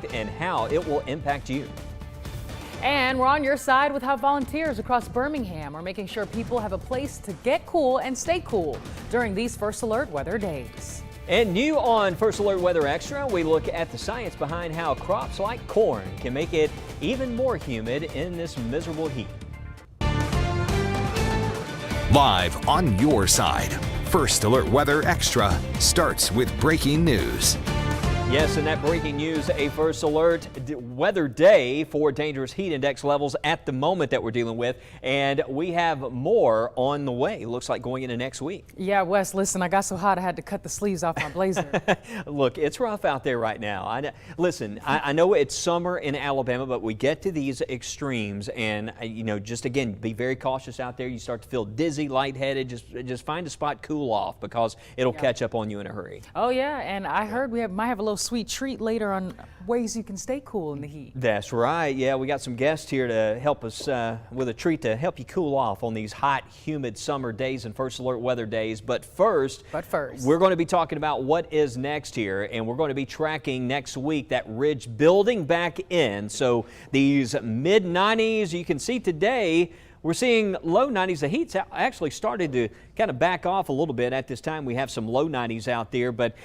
look and how it will impact you. And we're on your side with how volunteers across Birmingham are making sure people have a place to get cool and stay cool during these First Alert weather days. And new on First Alert Weather Extra, we look at the science behind how crops like corn can make it even more humid in this miserable heat. Live on your side, First Alert Weather Extra starts with breaking news. Yes, and that breaking news, a First Alert weather day for dangerous heat index levels at the moment that we're dealing with. And we have more on the way. Looks like going into next week. Yeah, Wes, listen, I got so hot I had to cut the sleeves off my blazer. Look, it's rough out there right now. I know it's summer in Alabama, but we get to these extremes and, just again, be very cautious out there. You start to feel dizzy, lightheaded. Just find a spot, cool off, because it'll catch up on you in a hurry. Oh, yeah, and I heard we might have a little sweet treat later on ways you can stay cool in the heat. That's right. Yeah, we got some guests here to help us with a treat to help you cool off on these hot, humid summer days and First Alert weather days. But first, we're going to be talking about what is next here, and we're going to be tracking next week that ridge building back in. So these mid-90s, you can see today, we're seeing low 90s. The heat's actually started to kind of back off a little bit at this time. We have some low 90s out there, but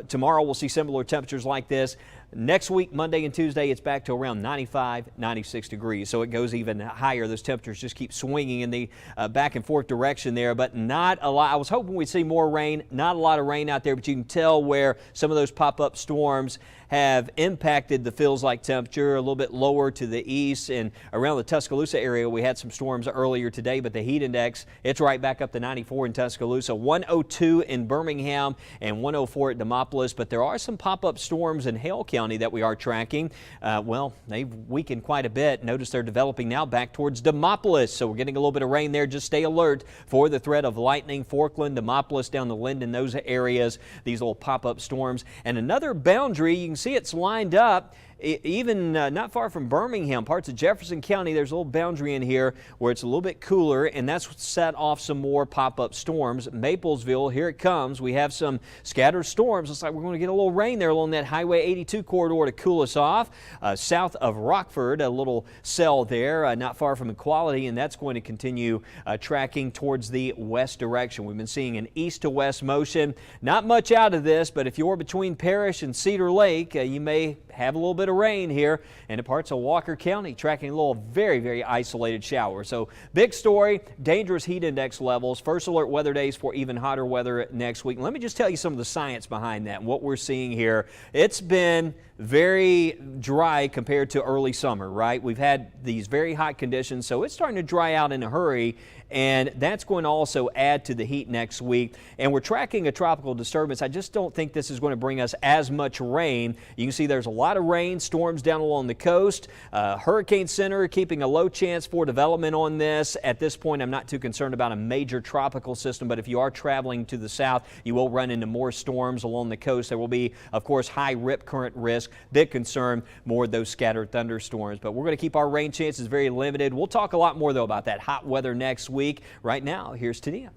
tomorrow we'll see similar temperatures like this. Next week, Monday and Tuesday, it's back to around 95, 96 degrees. So it goes even higher. Those temperatures just keep swinging in the back and forth direction there, but not a lot. I was hoping we'd see more rain. Not a lot of rain out there, but you can tell where some of those pop-up storms have impacted the feels-like temperature. A little bit lower to the east and around the Tuscaloosa area. We had some storms earlier today, but the heat index, it's right back up to 94 in Tuscaloosa, 102 in Birmingham, and 104 at Demopolis. But there are some pop-up storms in Hale County that we are tracking. Well, they've weakened quite a bit. Notice they're developing now back towards Demopolis. So we're getting a little bit of rain there. Just stay alert for the threat of lightning. Forkland, Demopolis, down to Linden, those areas, these little pop-up storms. And another boundary, you can see it's lined up. Even not far from Birmingham, parts of Jefferson County, there's a little boundary in here where it's a little bit cooler, and that's what set off some more pop-up storms. Maplesville, here it comes. We have some scattered storms. Looks like we're going to get a little rain there along that Highway 82 corridor to cool us off. South of Rockford, a little cell there, not far from Equality, and that's going to continue tracking towards the west direction. We've been seeing an east to west motion. Not much out of this, but if you're between Parrish and Cedar Lake, you may have a little bit of rain here, and in parts of Walker County tracking a little very, very isolated shower. So big story, dangerous heat index levels, First Alert weather days for even hotter weather next week. Let me just tell you some of the science behind that and what we're seeing here. It's been very dry compared to early summer, right? We've had these very hot conditions, so it's starting to dry out in a hurry, and that's going to also add to the heat next week. And we're tracking a tropical disturbance. I just don't think this is going to bring us as much rain. You can see there's a lot of rain, storms down along the coast. Hurricane Center keeping a low chance for development on this. At this point, I'm not too concerned about a major tropical system, but if you are traveling to the south, you will run into more storms along the coast. There will be, of course, high rip current risk. Big concern, more of those scattered thunderstorms. But we're going to keep our rain chances very limited. We'll talk a lot more, though, about that hot weather next week. Right now, here's Tania.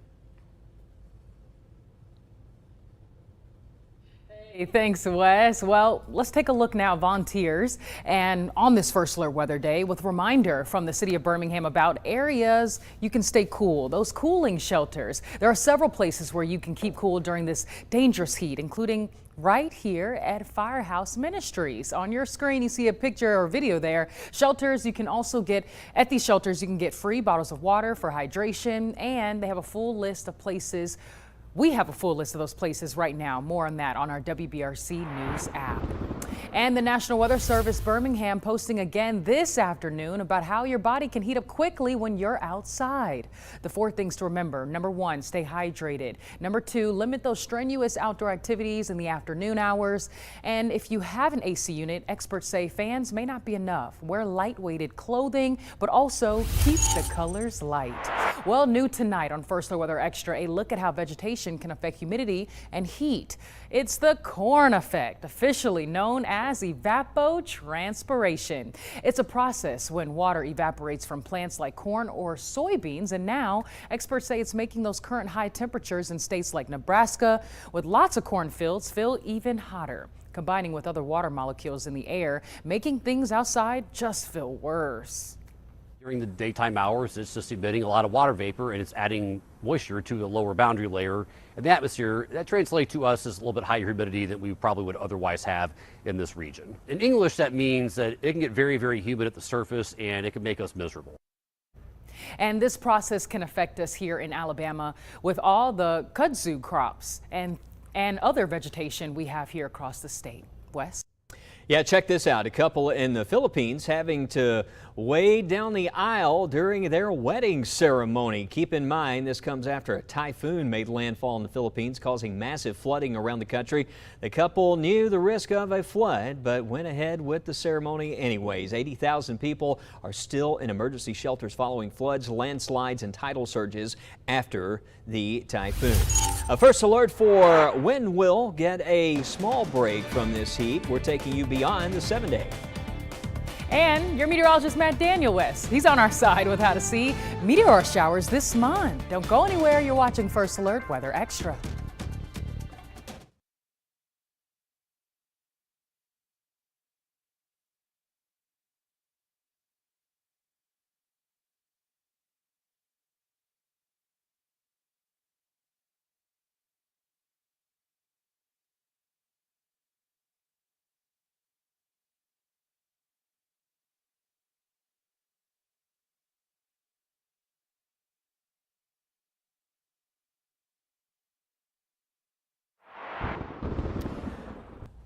Hey, thanks, Wes. Well, let's take a look now, volunteers, and on this First Alert weather day with a reminder from the city of Birmingham about areas you can stay cool, those cooling shelters. There are several places where you can keep cool during this dangerous heat, including right here at Firehouse Ministries. On your screen, you see a picture or video there. Shelters, you can also get, at these shelters, you can get free bottles of water for hydration, and they have a full list of places. We have a full list of those places right now. More on that on our WBRC News app. And the National Weather Service Birmingham posting again this afternoon about how your body can heat up quickly when you're outside. The 4 things to remember. Number 1, stay hydrated. Number 2, limit those strenuous outdoor activities in the afternoon hours. And if you have an AC unit, experts say fans may not be enough. Wear light-weighted clothing, but also keep the colors light. Well, new tonight on First Alert Weather Extra, a look at how vegetation can affect humidity and heat. It's the corn effect, officially known as evapotranspiration. It's a process when water evaporates from plants like corn or soybeans, and now experts say it's making those current high temperatures in states like Nebraska with lots of cornfields feel even hotter, combining with other water molecules in the air, making things outside just feel worse. During the daytime hours, it's just emitting a lot of water vapor and it's adding moisture to the lower boundary layer in the atmosphere. That translates to us as a little bit higher humidity than we probably would otherwise have in this region. In English, that means that it can get very, very humid at the surface and it can make us miserable. And this process can affect us here in Alabama with all the kudzu crops and other vegetation we have here across the state. Wes? Yeah, check this out. A couple in the Philippines having to wade down the aisle during their wedding ceremony. Keep in mind, this comes after a typhoon made landfall in the Philippines, causing massive flooding around the country. The couple knew the risk of a flood, but went ahead with the ceremony anyways. 80,000 people are still in emergency shelters following floods, landslides, and tidal surges after the typhoon. A first alert for when we'll get a small break from this heat. We're taking you beyond the 7-day. And your meteorologist, Matt Daniel West, he's on our side with how to see meteor showers this month. Don't go anywhere. You're watching First Alert Weather Extra.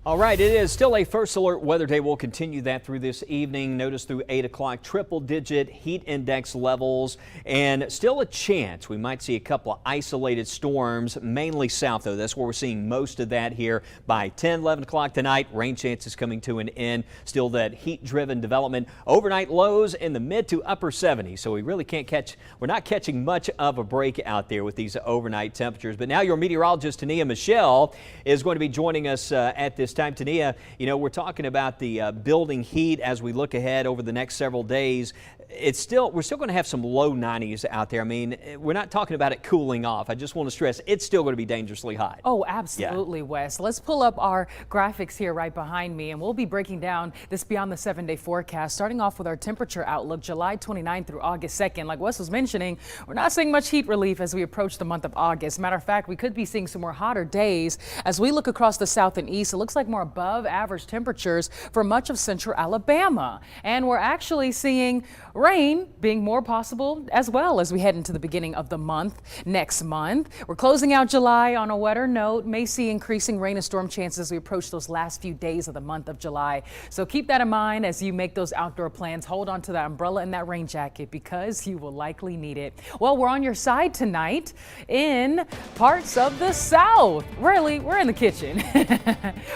All right, it is still a First Alert weather day. We'll continue that through this evening. Notice through 8 o'clock, triple-digit heat index levels, and still a chance we might see a couple of isolated storms, mainly south, though. That's where we're seeing most of that here by 10, 11 o'clock tonight. Rain chances coming to an end. Still that heat-driven development. Overnight lows in the mid to upper 70s, so we really can't catch, we're not catching much of a break out there with these overnight temperatures. But now your meteorologist, Tania Michelle, is going to be joining us at this time. Tania, you know, we're talking about the building heat as we look ahead over the next several days. We're still going to have some low 90s out there. I mean, we're not talking about it cooling off. I just want to stress it's still going to be dangerously hot. Oh, absolutely, yeah. Wes. Let's pull up our graphics here right behind me, and we'll be breaking down this beyond the 7-day forecast, starting off with our temperature outlook July 29th through August 2nd. Like Wes was mentioning, we're not seeing much heat relief as we approach the month of August. Matter of fact, we could be seeing some more hotter days as we look across the south and east. It looks like more above average temperatures for much of central Alabama, and we're actually seeing rain being more possible as well as we head into the beginning of the month next month. We're closing out July on a wetter note, may see increasing rain and storm chances as we approach those last few days of the month of July. So keep that in mind as you make those outdoor plans. Hold on to that umbrella and that rain jacket because you will likely need it. Well, we're on your side tonight in parts of the South. Really, we're in the kitchen.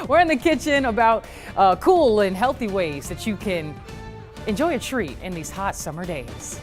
We're in the kitchen about cool and healthy ways that you can enjoy a treat in these hot summer days.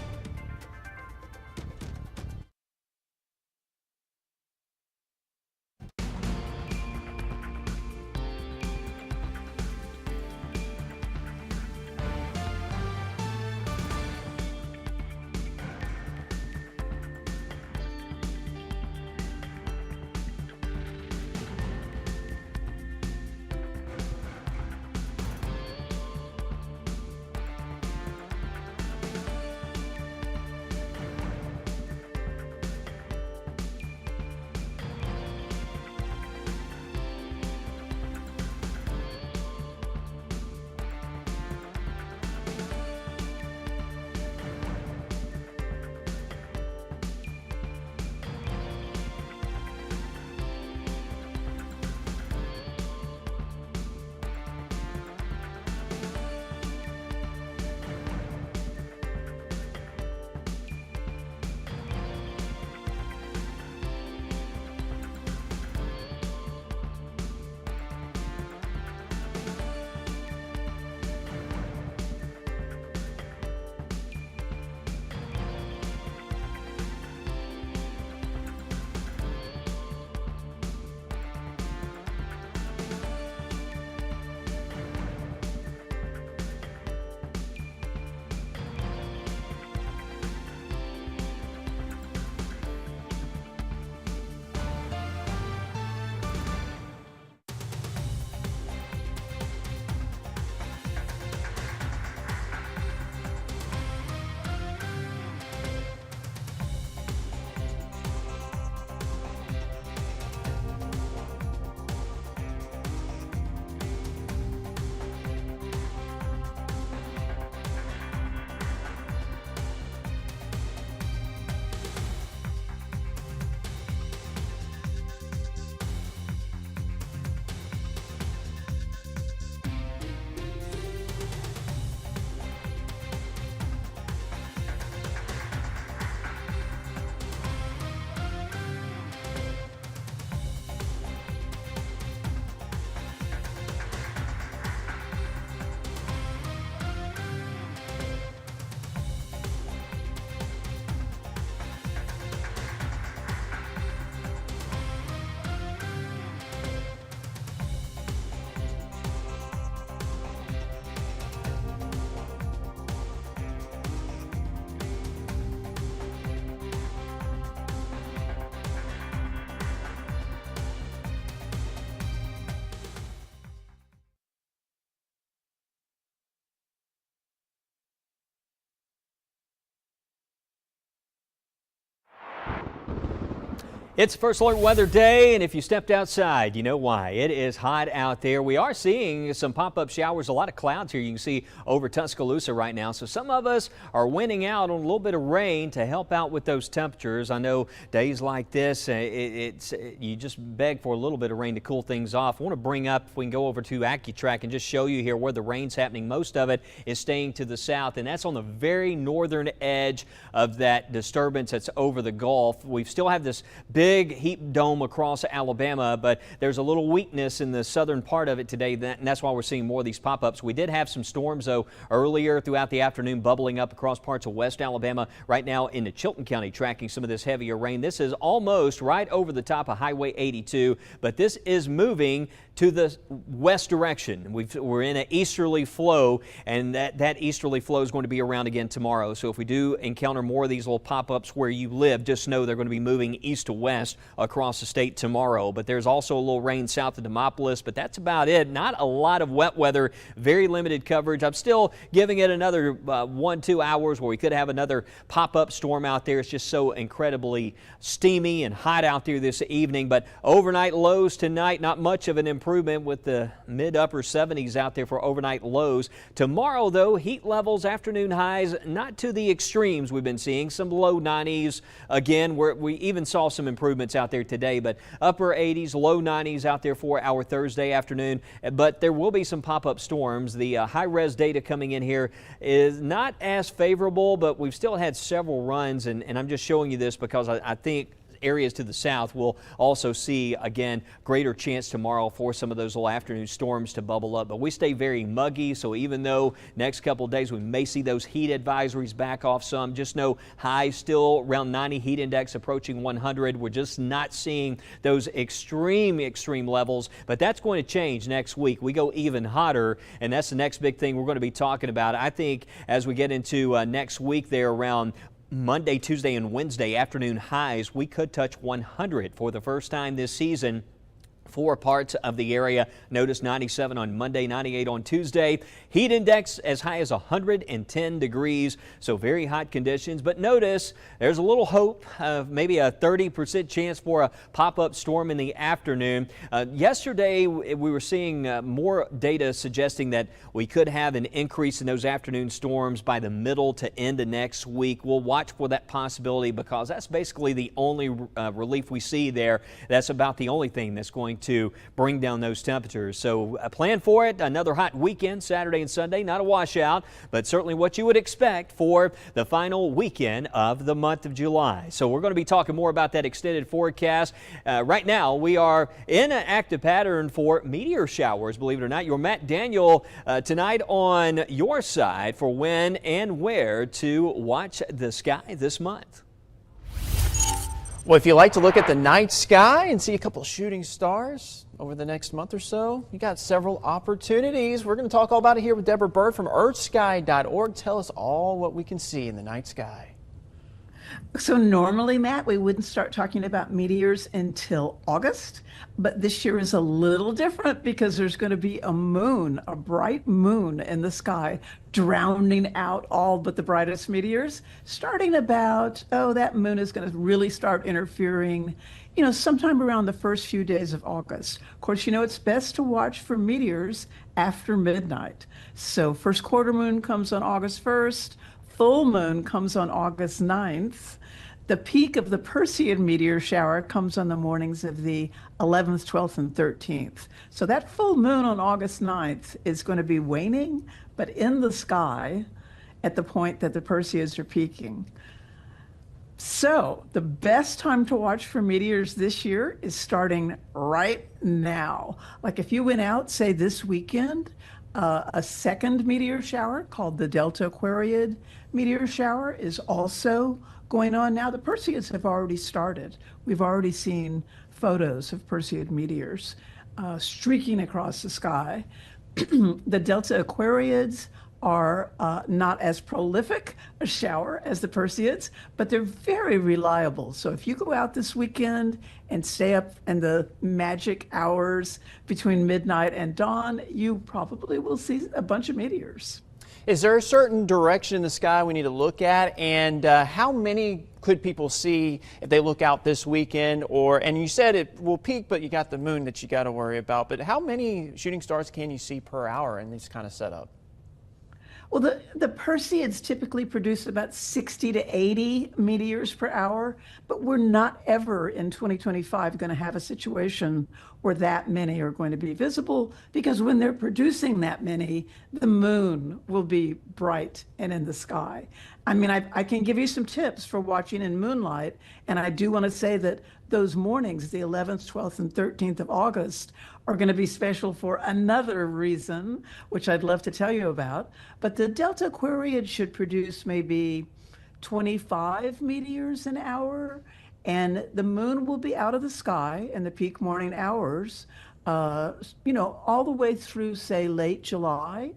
It's First Alert Weather Day, and if you stepped outside, you know why. It is hot out there. We are seeing some pop-up showers, a lot of clouds here you can see over Tuscaloosa right now. So some of us are winning out on a little bit of rain to help out with those temperatures. I know days like this, you just beg for a little bit of rain to cool things off. I want to bring up, if we can go over to AccuTrack and just show you here where the rain's happening. Most of it is staying to the south, and that's on the very northern edge of that disturbance that's over the Gulf. We still have this big heat dome across Alabama, but there's a little weakness in the southern part of it today, and that's why we're seeing more of these pop-ups. We did have some storms, though, earlier throughout the afternoon bubbling up across parts of West Alabama. Right now into Chilton County, tracking some of this heavier rain. This is almost right over the top of Highway 82, but this is moving to the west direction. We're in an easterly flow, and that easterly flow is going to be around again tomorrow. So if we do encounter more of these little pop-ups where you live, just know they're going to be moving east to west across the state tomorrow. But there's also a little rain south of Demopolis, but that's about it. Not a lot of wet weather, very limited coverage. I'm still giving it another 1-2 hours where we could have another pop-up storm out there. It's just so incredibly steamy and hot out there this evening. But overnight lows tonight, not much of an improvement with the mid-upper 70s out there for overnight lows. Tomorrow, though, heat levels, afternoon highs, not to the extremes we've been seeing. Some low 90s again, where we even saw some improvements out there today, but upper 80s, low 90s out there for our Thursday afternoon. But there will be some pop-up storms. The high-res data coming in here is not as favorable, but we've still had several runs, and I'm just showing you this because I think areas to the south will also see, again, greater chance tomorrow for some of those little afternoon storms to bubble up. But we stay very muggy, so even though next couple of days we may see those heat advisories back off some, just know highs still around 90, heat index approaching 100. We're just not seeing those extreme levels, but that's going to change next week. We go even hotter, and that's the next big thing we're going to be talking about. I think as we get into next week there around Monday, Tuesday, and Wednesday afternoon highs, we could touch 100 for the first time this season for parts of the area. Notice 97 on Monday, 98 on Tuesday. Heat index as high as 110 degrees, so very hot conditions. But notice there's a little hope of maybe a 30% chance for a pop-up storm in the afternoon. Yesterday, we were seeing more data suggesting that we could have an increase in those afternoon storms by the middle to end of next week. We'll watch for that possibility because that's basically the only relief we see there. That's about the only thing that's going to bring down those temperatures. So plan for it. Another hot weekend, Saturday and Sunday. Not a washout, but certainly what you would expect for the final weekend of the month of July. So we're going to be talking more about that extended forecast. Right now, we are in an active pattern for meteor showers, believe it or not. Your Matt Daniel tonight on your side for when and where to watch the sky this month. Well, if you like to look at the night sky and see a couple of shooting stars over the next month or so, you got several opportunities. We're going to talk all about it here with Deborah Bird from earthsky.org. Tell us all what we can see in the night sky. So normally, Matt, we wouldn't start talking about meteors until August, but this year is a little different because there's going to be a moon, a bright moon in the sky, drowning out all but the brightest meteors, starting about, that moon is going to really start interfering, sometime around the first few days of August. Of course, it's best to watch for meteors after midnight. So first quarter moon comes on August 1st. Full moon comes on August 9th. The peak of the Perseid meteor shower comes on the mornings of the 11th, 12th, and 13th. So that full moon on August 9th is going to be waning, but in the sky at the point that the Perseids are peaking. So the best time to watch for meteors this year is starting right now. Like if you went out, say this weekend, a second meteor shower called the Delta Aquariid meteor shower is also going on now. The Perseids have already started. We've already seen photos of Perseid meteors streaking across the sky. The Delta Aquariids are not as prolific a shower as the Perseids, but they're very reliable. So if you go out this weekend and stay up in the magic hours between midnight and dawn, you probably will see a bunch of meteors. Is there a certain direction in the sky we need to look at, and how many could people see if they look out this weekend? And you said it will peak, but you got the moon that you got to worry about. But how many shooting stars can you see per hour in this kind of setup? Well, the Perseids typically produce about 60 to 80 meteors per hour, but we're not ever in 2025 going to have a situation where that many are going to be visible, because when they're producing that many, the moon will be bright and in the sky. I mean, I can give you some tips for watching in moonlight, and I do want to say that those mornings, the 11th, 12th, and 13th of August, are going to be special for another reason, which I'd love to tell you about. But the Delta Aquariid should produce maybe 25 meteors an hour, and the moon will be out of the sky in the peak morning hours, all the way through, say, late July,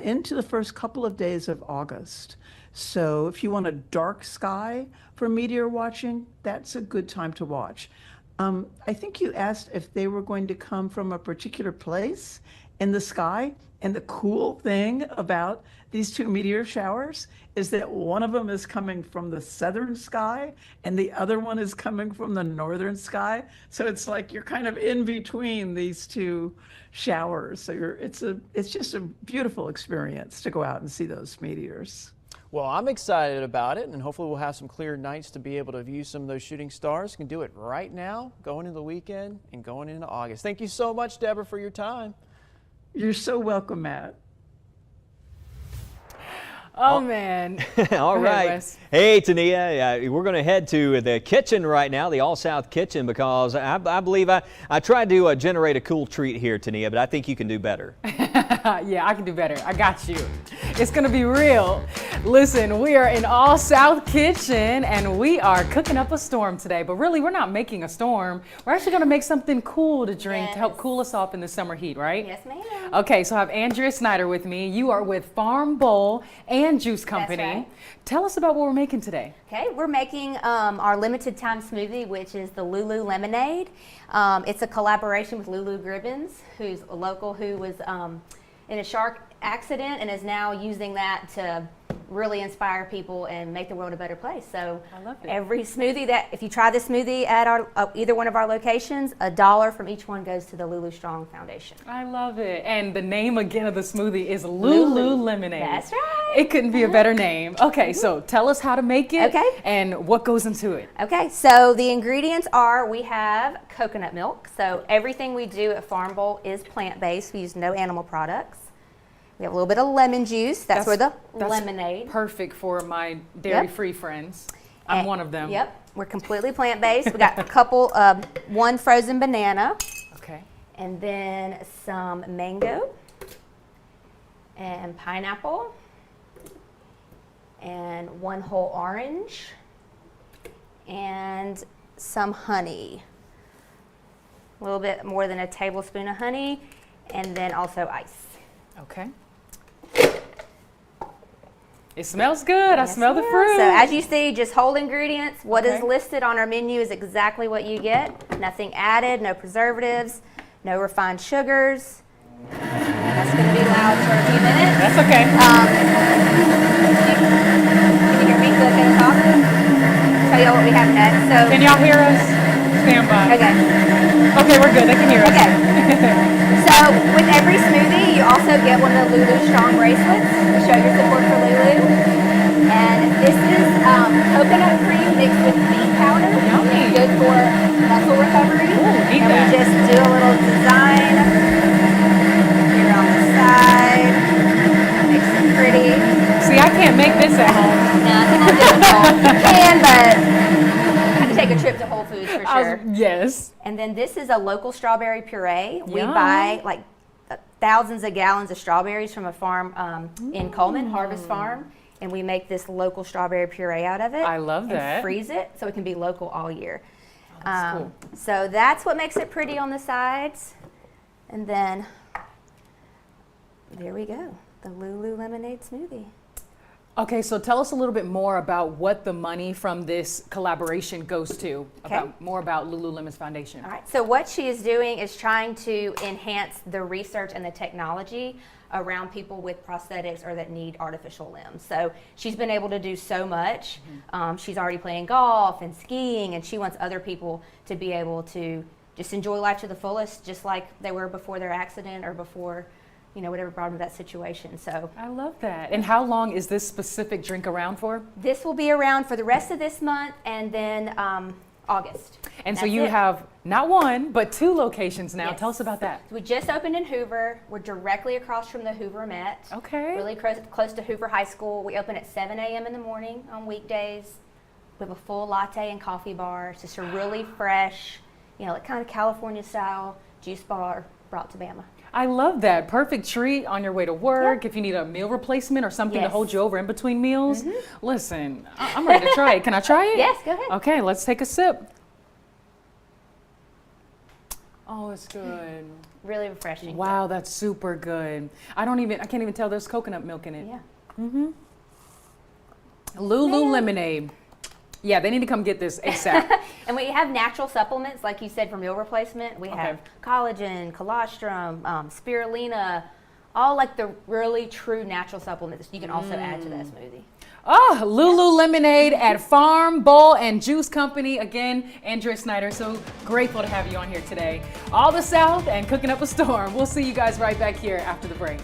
into the first couple of days of August. So if you want a dark sky for meteor watching, that's a good time to watch. I think you asked if they were going to come from a particular place in the sky. And the cool thing about these two meteor showers is that one of them is coming from the southern sky and the other one is coming from the northern sky. So it's like you're kind of in between these two showers. So it's just a beautiful experience to go out and see those meteors. Well, I'm excited about it, and hopefully we'll have some clear nights to be able to view some of those shooting stars. You can do it right now, going into the weekend and going into August. Thank you so much, Deborah, for your time. You're so welcome, Matt. Oh, man. All right. Hey, Tania, we're going to head to the kitchen right now, the All South Kitchen, because I believe I tried to generate a cool treat here, Tania, but I think you can do better. Yeah, I can do better. I got you. It's going to be real. Listen, we are in All South Kitchen, and we are cooking up a storm today. But really, we're not making a storm. We're actually going to make something cool to drink to help cool us off in the summer heat, right? Yes, ma'am. Okay, so I have Andrea Snyder with me. You are with Farm Bowl and Juice Company. That's right. Tell us about what we're making today. Okay, we're making our limited time smoothie, which is the Lulu Lemonade. It's a collaboration with Lulu Gribbins, who's a local who was in a shark accident and is now using that to really inspire people and make the world a better place. So I love it. Every smoothie if you try the smoothie at our either one of our locations, $1 from each one goes to the Lulu Strong Foundation. I love it. And the name again of the smoothie is Lulu Lemonade. That's right. It couldn't be a better name. Okay, so tell us how to make it Okay. and what goes into it. Okay, so the ingredients are, we have coconut milk. So everything we do at Farm Bowl is plant-based. We use no animal products. We have a little bit of lemon juice. That's where the lemonade. Perfect for my dairy-free friends. I'm one of them. Yep, we're completely plant-based. We got one frozen banana. Okay. And then some mango and pineapple and one whole orange and some honey. A little bit more than a tablespoon of honey, and then also ice. Okay. It smells good. I smell the fruit. So as you see, just whole ingredients. What is listed on our menu is exactly what you get. Nothing added, no preservatives, no refined sugars. And that's going to be loud for a few minutes. That's okay. Can you hear me cooking and talking? Tell y'all what we have next. So can y'all hear us? Stand by. Okay. Okay, we're good. They can hear us. Okay. So with every smoothie, you also get one of the Lulu Strong bracelets to show your support for Lulu. And this is coconut cream mixed with beet powder. Yummy. Good for muscle recovery. Ooh, and we just do a little design here on the side. Makes it pretty. See, I can't make this at home. No, I cannot do it at home. You can, but I have to take a trip to Whole Foods for sure. Yes. And then this is a local strawberry puree. We Yum. buy like thousands of gallons of strawberries from a farm in Coleman, Harvest Farm, and we make this local strawberry puree out of it. I love that. And freeze it so it can be local all year. That's cool. So that's what makes it pretty on the sides. And then there we go, the Lulu Lemonade smoothie. Okay, so tell us a little bit more about what the money from this collaboration goes to, more about Lululemon's foundation. All right, so what she is doing is trying to enhance the research and the technology around people with prosthetics or that need artificial limbs. So she's been able to do so much. She's already playing golf and skiing, and she wants other people to be able to just enjoy life to the fullest, just like they were before their accident or before, you know, whatever brought them to that situation. So I love that. And how long is this specific drink around for? this will be around for the rest of this month and then August. And so That's you it. have not one, but 2 locations now. Yes. Tell us about that. We just opened in Hoover. We're directly across from the Hoover Met. Okay. Really close to Hoover High School. We open at 7 a.m. in the morning on weekdays. We have a full latte and coffee bar. It's just a really fresh, you know, like kind of California style juice bar brought to Bama. I love that. Perfect treat on your way to work. If you need a meal replacement or something to Yes. hold you over in between meals. Listen, I'm ready to try it. Can I try it? Yes, go ahead. Okay, let's take a sip. Oh, it's good. Really refreshing. Wow, that's super good. I can't even tell there's coconut milk in it. Yeah. Lulu Lemonade. Yeah, they need to come get this ASAP. And we have natural supplements, like you said, for meal replacement. We have collagen, colostrum, spirulina, all like the really true natural supplements you can also add to that smoothie. Oh, Lulu Lemonade at Farm, Bowl, and Juice Company. Again, Andrea Snyder, so grateful to have you on here today. All the South and cooking up a storm. We'll see you guys right back here after the break.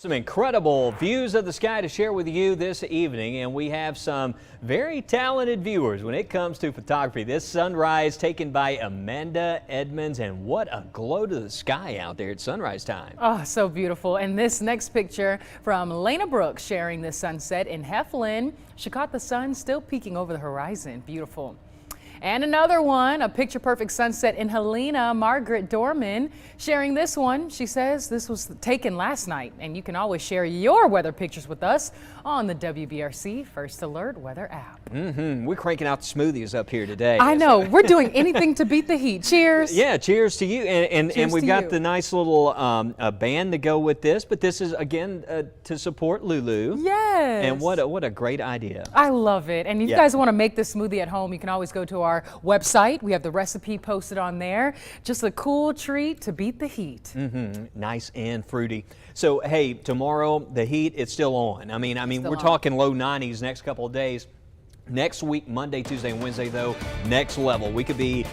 Some incredible views of the sky to share with you this evening, and we have some very talented viewers when it comes to photography. This sunrise taken by Amanda Edmonds, and what a glow to the sky out there at sunrise time. Oh, so beautiful. And this next picture from Lena Brooks sharing this sunset in Heflin. She caught the sun still peeking over the horizon. Beautiful. And another one, a picture-perfect sunset in Helena. Margaret Dorman sharing this one. She says this was taken last night, and you can always share your weather pictures with us on the WBRC First Alert Weather app. We're cranking out the smoothies up here today. I know. We're doing anything to beat the heat. Cheers. Yeah, cheers to you. And we've got you. the nice little band to go with this, but this is, again, to support Lulu. Yes. And what a great idea. I love it. And if you guys want to make this smoothie at home, you can always go to our website. We have the recipe posted on there. Just a cool treat to beat the heat. Nice and fruity. So, hey, tomorrow, the heat, it's still on. I mean, we're on. talking low 90s next couple of days. Next week, Monday, Tuesday, and Wednesday, though, next level. We could be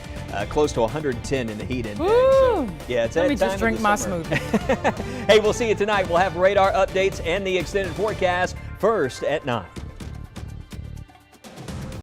close to 110 in the heat index. So, yeah, it's Let that me time just of drink the my summer. smoothie. Hey, we'll see you tonight. We'll have radar updates and the extended forecast first at 9.